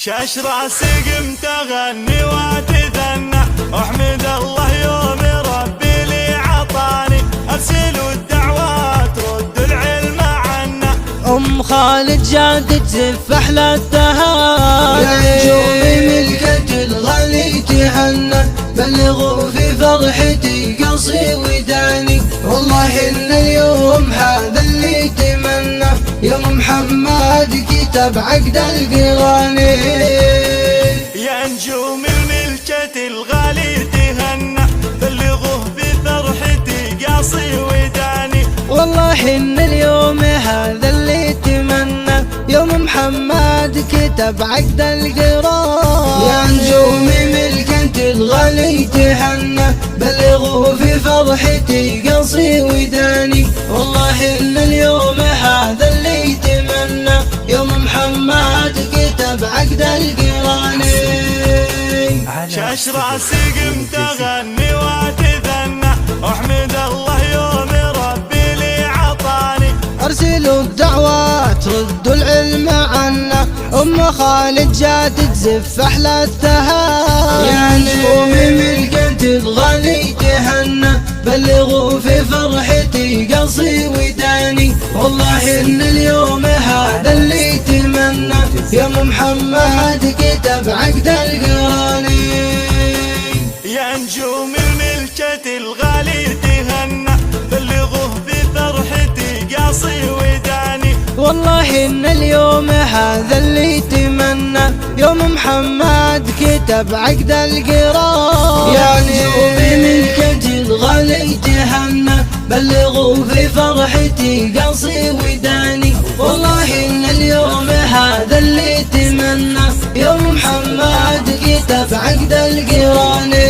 شاش راسي قمت اغني واتذنى، احمد الله يوم ربي لي عطاني، ارسل الدعوات رد العلم عنا. ام خالد جاد تزف احلى التهاني، يا نجومي ملكة الغالي تهنى، بلغوا في فرحتي قصي وداني. والله ان اليوم هذا اللي تمنى، يوم محمد كتب عقد القراني. يا نجوم الملكة الغالي تهنى، بلغوه بفرحتي قاصي وداني. والله ان اليوم هذا اللي تمنى، يوم محمد كتب عقد القران. يا نجومي ملكة الغالي تهنى، بلغوا في فرحتي قصي وداني. والله ان اليوم هذا اللي تمنى، يوم محمد كتب عقد القراني. شاش راسي قمت اغني واتذنى، احمد الله يوم ربي لي عطاني، ارسلوا الدعوات ردوا العلم عنا. ام خالد جات تزف احلى التهاني. يا نجومي ملكة الغالي تهنى، بلغوا في فرحتي قصي وداني. والله ان اليوم هذا اللي تمنى، يوم محمد كتب عقد القراني. يا نجوم الملكة الغالي تهنى، بلغوه بفرحتي قاصي وداني. والله ان اليوم هذا اللي تمنى، يوم محمد كتب عقد القران. يا نجومي ملكة الغالي تهنى، بلغوا في فرحتي قصي وداني. والله ان اليوم هذا اللي تمنى، يوم محمد كتب عقد القراني.